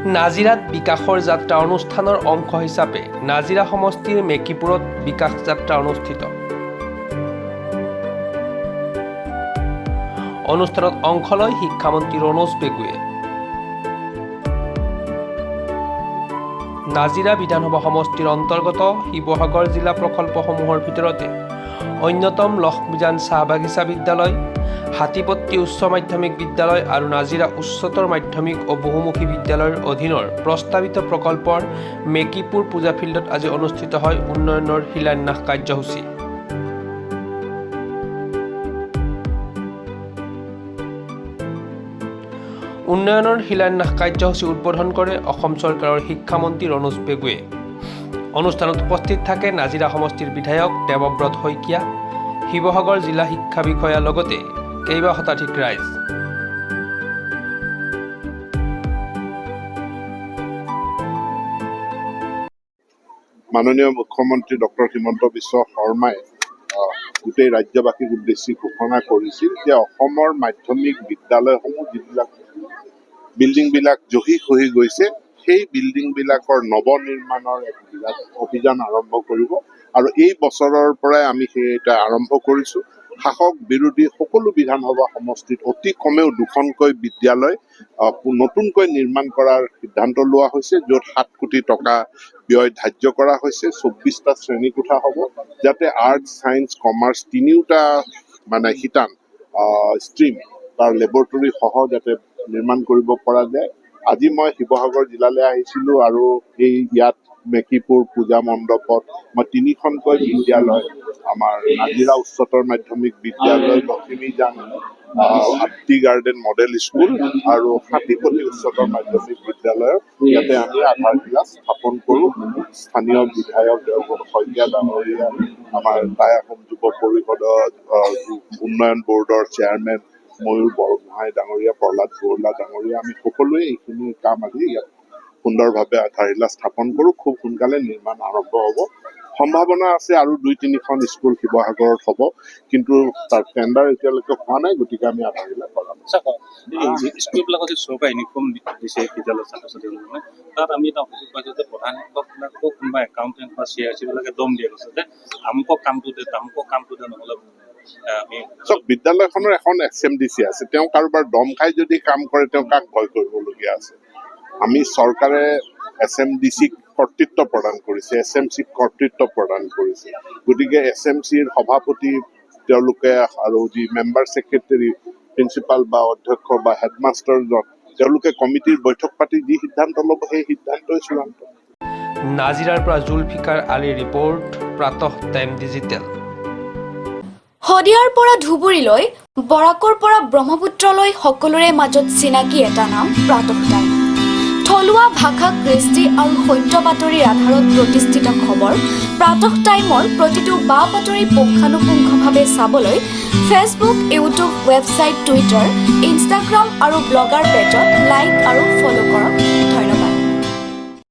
নাজিৰাত বিকাশৰ যাত্ৰা অনুষ্ঠানৰ অংশ হিচাপে নাজিৰা সমষ্টিৰ মেকিপুৰত বিকাশ যাত্ৰা অনুষ্ঠিত। অনুষ্ঠানত অংশ লয় শিক্ষামন্ত্ৰী ৰণোজ পেগুৱে। নাজিৰা বিধানসভা সমষ্টিৰ অন্তৰ্গত শিৱসাগৰ জিলা প্ৰকল্পসমূহৰ ভিতৰতে অন্যতম লক্ষ্মীজান চাহ বাগিচা বিদ্যালয়, হাতীপট্টি উচ্চ মাধ্যমিক বিদ্যালয় আৰু নাজিৰা উচ্চতৰ মাধ্যমিক ও বহুমুখী বিদ্যালয়ৰ অধীনৰ প্ৰস্তাৱিত প্ৰকল্পৰ মেকিপুৰ পূজা ফিল্ডত আজি অনুষ্ঠিত হয় উন্নয়নৰ শিলান্যাস কাৰ্যসূচী। উন্নয়নৰ শিলান্যাস কাৰ্যসূচী উদ্বোধন কৰে অসম চৰকাৰৰ শিক্ষামন্ত্ৰী ৰণোজ পেগুৱে। অনুষ্ঠানত উপস্থিত থাকে নাজিৰা সমষ্টিৰ বিধায়ক দেৱব্ৰত শইকীয়া, শিৱসাগৰ জিলা শিক্ষা বিষয়াৰ লগতে কেইবা শতাধিক ৰাইজ। মাননীয় মুখ্যমন্ত্ৰী ডক্টৰ হিমন্ত বিশ্ব শৰ্মাই গোটেই ৰাজ্যবাসীক উদ্দেশ্যি ঘোষণা কৰিছিল যে অসমৰ মাধ্যমিক বিদ্যালয়সমূহ যিবিলাক বিল্ডিংবিলাক জহি খহি গৈছে, সেই বিল্ডিংবিলাকৰ নৱনিৰ্মাণৰ এক বিৰাট অভিযান আৰম্ভ কৰিব আৰু এই বছৰৰ পৰাই আমি সেইটা আৰম্ভ কৰিছোঁ। শাসক বিৰোধী সকলো বিধানসভা সমষ্টিত অতি কমেও 2খনকৈ বিদ্যালয় নতুনকৈ নিৰ্মাণ কৰাৰ সিদ্ধান্ত লোৱা হৈছে, য'ত 7 কোটি টকা ব্যয় ধাৰ্য কৰা হৈছে। 24টা শ্ৰেণীকোঠা হ'ব, যাতে আৰ্টছ, ছায়েন্স, কমাৰ্চ তিনিওটা শিতান ষ্ট্ৰীম তাৰ লেবৰেটৰী সহ যাতে নিৰ্মাণ কৰিব পৰা যায়। আজি মই শিৱসাগৰ জিলালৈ আহিছিলোঁ আৰু ইয়াত মেকিপুৰ পূজা মণ্ডপত মই 3খনকৈ বিদ্যালয়, আমাৰ নাজিৰা উচ্চতৰ মাধ্যমিক বিদ্যালয়, Lakshmijan tea garden model school আৰু হাতীপট্টি উচ্চতৰ মাধ্যমিক বিদ্যালয়ৰ ইয়াতে আমি আধাৰশিলা স্থাপন কৰোঁ। স্থানীয় বিধায়ক দেৱব্ৰত শইকীয়া ডাঙৰীয়া, আমাৰ টাই আহোম যুৱ পৰিষদৰ উন্নয়ন বৰ্ডৰ চেয়াৰমেন ময়ূৰ বৰগোহাঁই ডাঙৰীয়া, প্ৰহ্লাদ বৰুৱা ডাঙৰীয়া, আমি সকলোৱে এইখিনি কাম আজি ইয়াত সুন্দৰভাৱে আধাৰশিলা স্থাপন কৰোঁ। খুব সোনকালে নিৰ্মাণ আৰম্ভ হ'ব। সম্ভাৱনা আছে আৰু 2-3খন স্কুল শিৱসাগৰত হ'ব, কিন্তু তাৰ টেণ্ডাৰ এতিয়ালৈকে হোৱা নাই, গতিকে আমি আধাৰশিলা কৰাম। স্কুলবিলাকত চৰকাৰে ইউনিফৰ্ম দিছে বিদ্যালয়ৰ ছাত্ৰ-ছাত্ৰীসকলে, তাত আমি এটা অভিযোগ পাইছোঁ যে প্ৰধান শিক্ষকবিলাকো কোনোবা একাউণ্টেণ্ট বা CRC বিলাকে দম দিয়া গৈছে যে আমুকক কামটো দে, তামুকক কামটো দে, নহ'লে বিদ্যালয়খনৰ এখন SMDC আছে, তেওঁ কাৰোবাৰ দম খাই যদি কাম কৰে তেওঁ কাক ভয় কৰিবলগীয়া আছে? আমি চৰকাৰে SMDCক কৰ্তৃত্ব প্ৰদান কৰিছে, SMCক কৰ্তৃত্ব প্ৰদান কৰিছে, গতিকে SMCৰ সভাপতি তেওঁলোকে আৰু যি মেম্বাৰ ছেক্ৰেটেৰী, প্ৰিন্সিপাল বা অধ্যক্ষ বা হেডমাষ্টাৰজন, তেওঁলোকে কমিটিৰ বৈঠক পাতি যি সিদ্ধান্ত ল'ব সেই সিদ্ধান্তই চূড়ান্ত। নাজিৰাৰ পৰা জুলফিকাৰ আলীৰ ৰিপৰ্ট, প্ৰাতঃ টাইম ডিজিটেল। শদিয়াৰ পৰা ধুবুৰীলৈ, বৰাকৰ পৰা ব্ৰহ্মপুত্ৰলৈ সকলোৰে মাজত চিনাকি এটা নাম প্ৰাতঃ টাইম। থলুৱা ভাষা, কৃষ্টি আৰু সত্য বাতৰিৰ আধাৰত প্ৰতিষ্ঠিত খবৰ প্ৰাতঃ টাইমৰ প্ৰতিটো বা বাতৰি পুংখানুপুংখভাৱে চাবলৈ Facebook, YouTube, website, Twitter, Instagram আৰু ব্লগাৰ পেজত লাইক আৰু ফ'ল' কৰক।